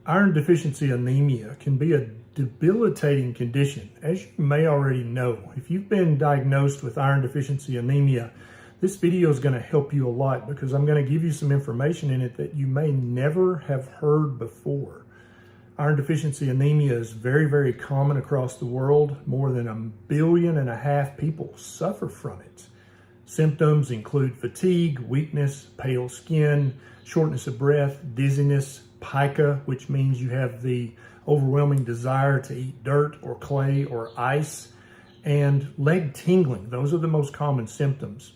Iron deficiency anemia can be a debilitating condition. As you may already know, if you've been diagnosed with iron deficiency anemia, this video is going to help you a lot because I'm going to give you some information in it that you may never have heard before. Iron deficiency anemia is very, very common across the world. More than 1.5 billion people suffer from it. Symptoms include fatigue, weakness, pale skin, shortness of breath, dizziness, pica, which means you have the overwhelming desire to eat dirt or clay or ice, and leg tingling. Those are the most common symptoms.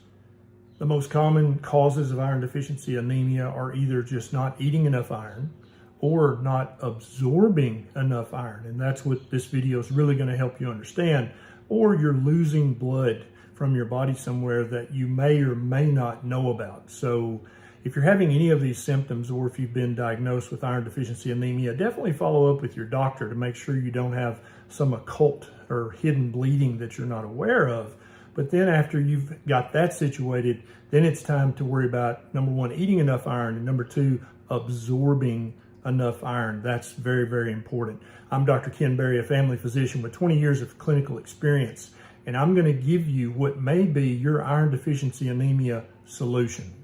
The most common causes of iron deficiency anemia are either just not eating enough iron or not absorbing enough iron, and that's what this video is really going to help you understand, or you're losing blood from your body somewhere that you may or may not know about. So if you're having any of these symptoms, or if you've been diagnosed with iron deficiency anemia, definitely follow up with your doctor to make sure you don't have some occult or hidden bleeding that you're not aware of. But then after you've got that situated, then it's time to worry about, number one, eating enough iron, and number two, absorbing enough iron. That's very, very important. I'm Dr. Ken Berry, a family physician with 20 years of clinical experience, and I'm going to give you what may be your iron deficiency anemia solution.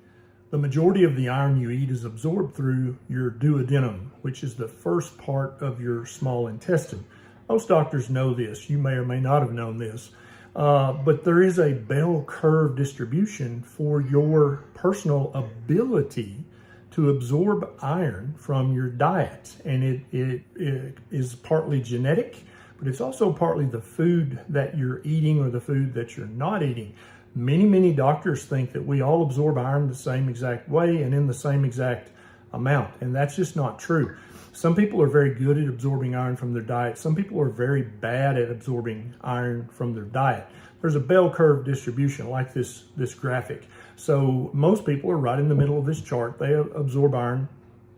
The majority of the iron you eat is absorbed through your duodenum, which is the first part of your small intestine. Most doctors know this. You may or may not have known this, but there is a bell curve distribution for your personal ability to absorb iron from your diet. And it is partly genetic, but it's also partly the food that you're eating or the food that you're not eating. Many doctors think that we all absorb iron the same exact way and in the same exact amount, and that's just not true. Some people are very good at absorbing iron from their diet. Some people are very bad at absorbing iron from their diet. There's a bell curve distribution like this graphic. So most people are right in the middle of this chart. They absorb iron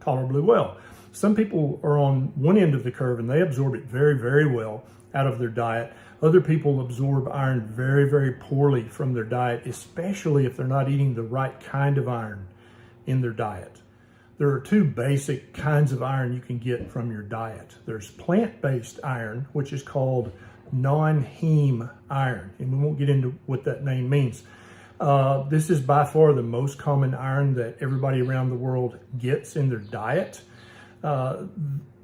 tolerably well. Some people are on one end of the curve and they absorb it very, very well out of their diet. Other people absorb iron very, very poorly from their diet, especially if they're not eating the right kind of iron in their diet. There are two basic kinds of iron you can get from your diet. There's plant-based iron, which is called non-heme iron, and we won't get into what that name means. This is by far the most common iron that everybody around the world gets in their diet.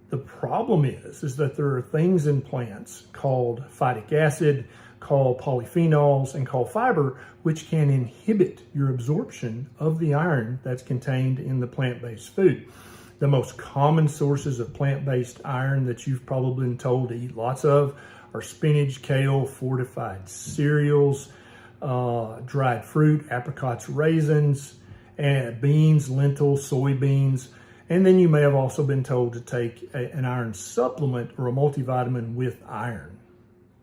The problem is that there are things in plants called phytic acid, called polyphenols, and called fiber, which can inhibit your absorption of the iron that's contained in the plant-based food. The most common sources of plant-based iron that you've probably been told to eat lots of are spinach, kale, fortified cereals, dried fruit, apricots, raisins, and beans, lentils, soybeans. And then you may have also been told to take an iron supplement or a multivitamin with iron.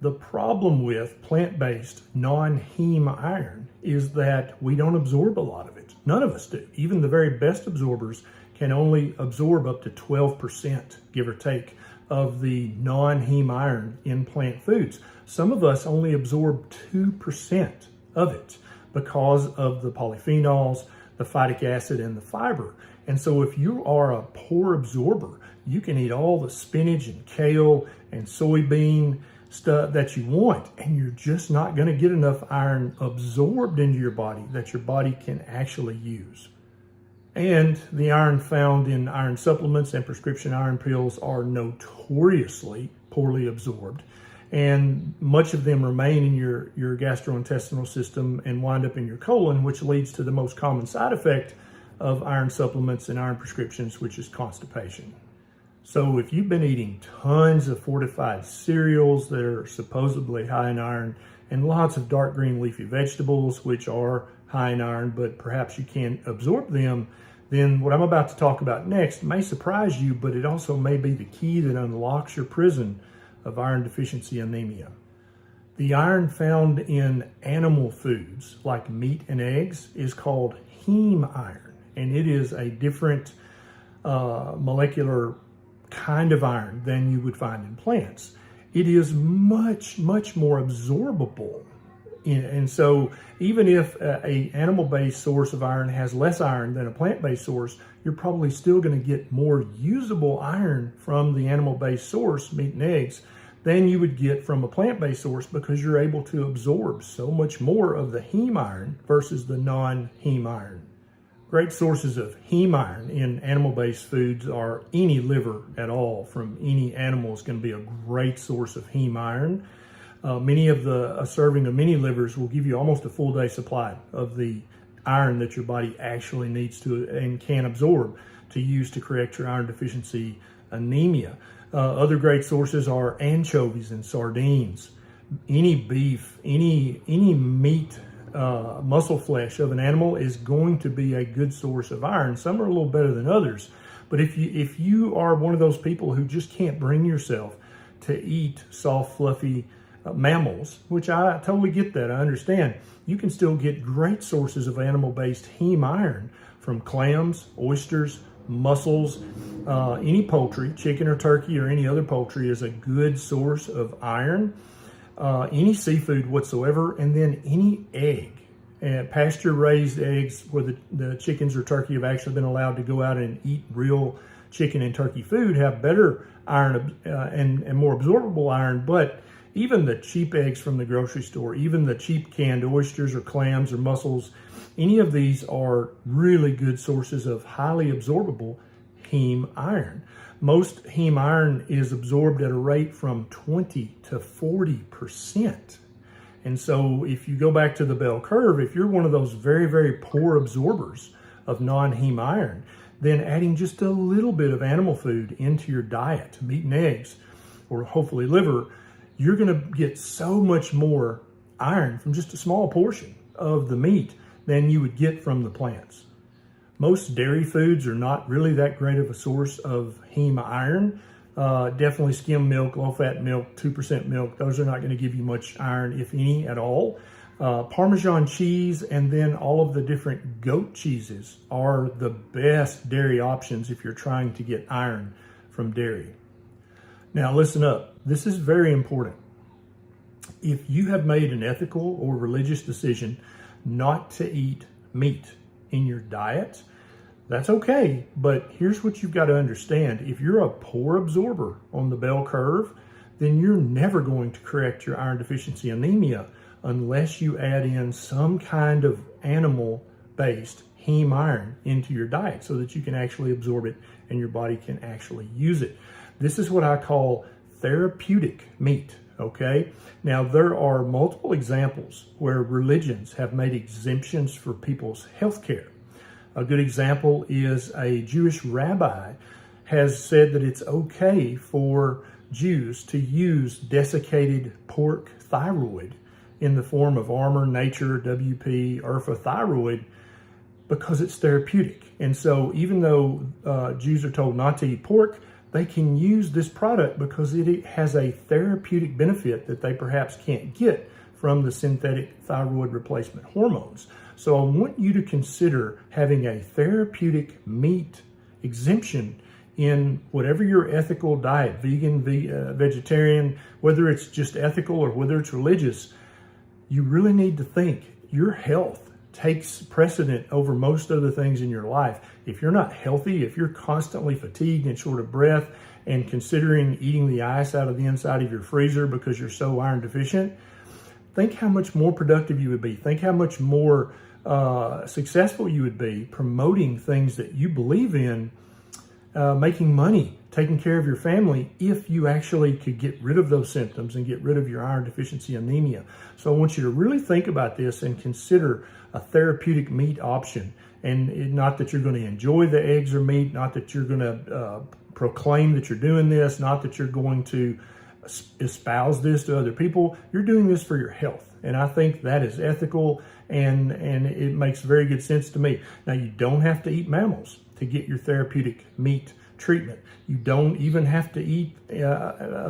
The problem with plant-based non-heme iron is that we don't absorb a lot of it. None of us do. Even the very best absorbers can only absorb up to 12%, give or take, of the non-heme iron in plant foods. Some of us only absorb 2% of it because of the polyphenols, the phytic acid, and the fiber. And so if you are a poor absorber, you can eat all the spinach and kale and soybean stuff that you want, and you're just not going to get enough iron absorbed into your body that your body can actually use. And the iron found in iron supplements and prescription iron pills are notoriously poorly absorbed, and much of them remain in your gastrointestinal system and wind up in your colon, which leads to the most common side effect of iron supplements and iron prescriptions, which is constipation. So if you've been eating tons of fortified cereals that are supposedly high in iron, and lots of dark green leafy vegetables, which are high in iron, but perhaps you can't absorb them, then what I'm about to talk about next may surprise you, but it also may be the key that unlocks your prison of iron deficiency anemia. The iron found in animal foods like meat and eggs is called heme iron, and it is a different molecular kind of iron than you would find in plants. It is much more absorbable And so even if a animal-based source of iron has less iron than a plant-based source, you're probably still going to get more usable iron from the animal-based source, meat and eggs, than you would get from a plant-based source, because you're able to absorb so much more of the heme iron versus the non-heme iron. Great sources of heme iron in animal-based foods are any liver at all from any animal is going to be a great source of heme iron. A serving of many livers will give you almost a full day supply of the iron that your body actually needs to and can absorb to use to correct your iron deficiency anemia. Other great sources are anchovies and sardines. Any beef, any meat, muscle flesh of an animal is going to be a good source of iron. Some are a little better than others, but if you are one of those people who just can't bring yourself to eat soft, fluffy mammals, which I totally get that, I understand, you can still get great sources of animal-based heme iron from clams, oysters, mussels, any poultry, chicken or turkey or any other poultry is a good source of iron, any seafood whatsoever, and then any egg. Pasture-raised eggs where the chickens or turkey have actually been allowed to go out and eat real chicken and turkey food have better iron and more absorbable iron, but even the cheap eggs from the grocery store, even the cheap canned oysters or clams or mussels, any of these are really good sources of highly absorbable heme iron. Most heme iron is absorbed at a rate from 20 to 40%. And so if you go back to the bell curve, if you're one of those very, very poor absorbers of non-heme iron, then adding just a little bit of animal food into your diet, meat and eggs, or hopefully liver, you're going to get so much more iron from just a small portion of the meat than you would get from the plants. Most dairy foods are not really that great of a source of heme iron. Definitely skim milk, low-fat milk, 2% milk, those are not going to give you much iron, if any, at all. Parmesan cheese and then all of the different goat cheeses are the best dairy options if you're trying to get iron from dairy. Now listen up, this is very important. If you have made an ethical or religious decision not to eat meat in your diet, that's okay, but here's what you've got to understand. If you're a poor absorber on the bell curve, then you're never going to correct your iron deficiency anemia unless you add in some kind of animal-based heme iron into your diet so that you can actually absorb it and your body can actually use it. This is what I call therapeutic meat, okay? Now, there are multiple examples where religions have made exemptions for people's health care. A good example is a Jewish rabbi has said that it's okay for Jews to use desiccated pork thyroid in the form of Armour, Nature, WP, Urfa thyroid because it's therapeutic. And so even though Jews are told not to eat pork, they can use this product because it has a therapeutic benefit that they perhaps can't get from the synthetic thyroid replacement hormones. So I want you to consider having a therapeutic meat exemption in whatever your ethical diet, vegan, vegetarian, whether it's just ethical or whether it's religious. You really need to think your health takes precedent over most other things in your life. If you're not healthy, if you're constantly fatigued and short of breath and considering eating the ice out of the inside of your freezer because you're so iron deficient, think how much more productive you would be. Think how much more successful you would be promoting things that you believe in, making money, taking care of your family, if you actually could get rid of those symptoms and get rid of your iron deficiency anemia. So I want you to really think about this and consider a therapeutic meat option. And not that you're going to enjoy the eggs or meat, not that you're going to proclaim that you're doing this, not that you're going to espouse this to other people. You're doing this for your health. And I think that is ethical and it makes very good sense to me. Now, you don't have to eat mammals to get your therapeutic meat treatment. You don't even have to eat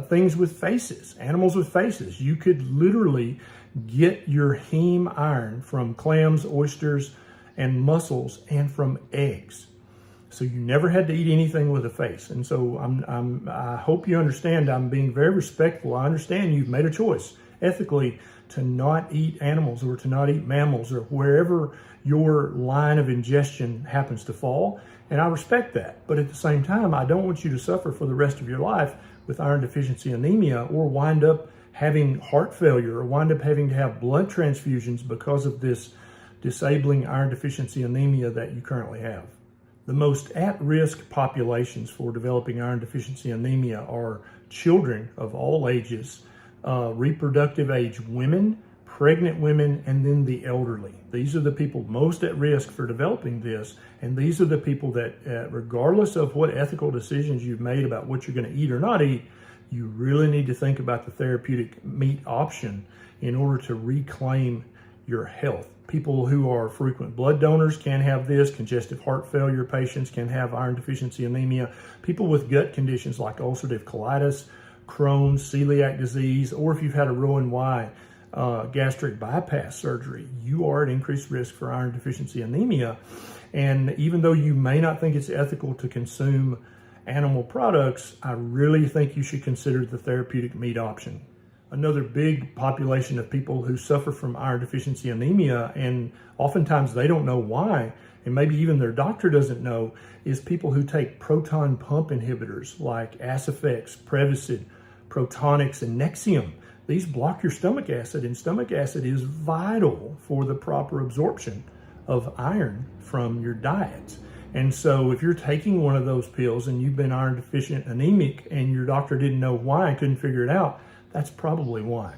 things with faces, animals with faces. You could literally get your heme iron from clams, oysters, and mussels and from eggs. So you never had to eat anything with a face. And so I hope you understand I'm being very respectful. I understand you've made a choice ethically to not eat animals or to not eat mammals or wherever your line of ingestion happens to fall. And I respect that. But at the same time, I don't want you to suffer for the rest of your life with iron deficiency anemia or wind up having heart failure or wind up having to have blood transfusions because of this disabling iron deficiency anemia that you currently have. The most at-risk populations for developing iron deficiency anemia are children of all ages, reproductive age women, pregnant women, and then the elderly. These are the people most at risk for developing this, and these are the people that, regardless of what ethical decisions you've made about what you're going to eat or not eat, you really need to think about the therapeutic meat option in order to reclaim your health. People who are frequent blood donors can have this. Congestive heart failure patients can have iron deficiency anemia. People with gut conditions like ulcerative colitis, Crohn's, celiac disease, or if you've had a Roux-en-Y gastric bypass surgery, you are at increased risk for iron deficiency anemia. And even though you may not think it's ethical to consume animal products, I really think you should consider the therapeutic meat option. Another big population of people who suffer from iron deficiency anemia, and oftentimes they don't know why, and maybe even their doctor doesn't know, is people who take proton pump inhibitors like Acifex, Prevacid, Protonix, and Nexium. These block your stomach acid, and stomach acid is vital for the proper absorption of iron from your diet. And so if you're taking one of those pills and you've been iron deficient anemic and your doctor didn't know why and couldn't figure it out, that's probably why.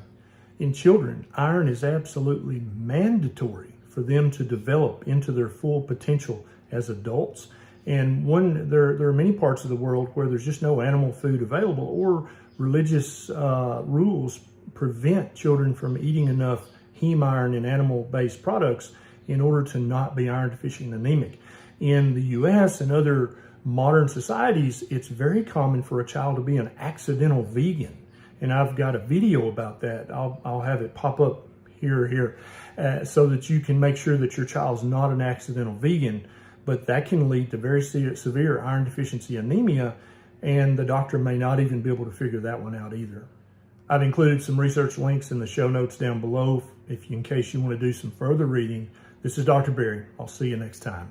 In children, iron is absolutely mandatory for them to develop into their full potential as adults. And there are many parts of the world where there's just no animal food available, or religious rules prevent children from eating enough heme iron and animal-based products in order to not be iron deficient and anemic. In the US and other modern societies, it's very common for a child to be an accidental vegan. And I've got a video about that. I'll have it pop up here, so that you can make sure that your child's not an accidental vegan. But that can lead to very severe iron deficiency anemia, and the doctor may not even be able to figure that one out either. I've included some research links in the show notes down below in case you want to do some further reading. This is Dr. Berry. I'll see you next time.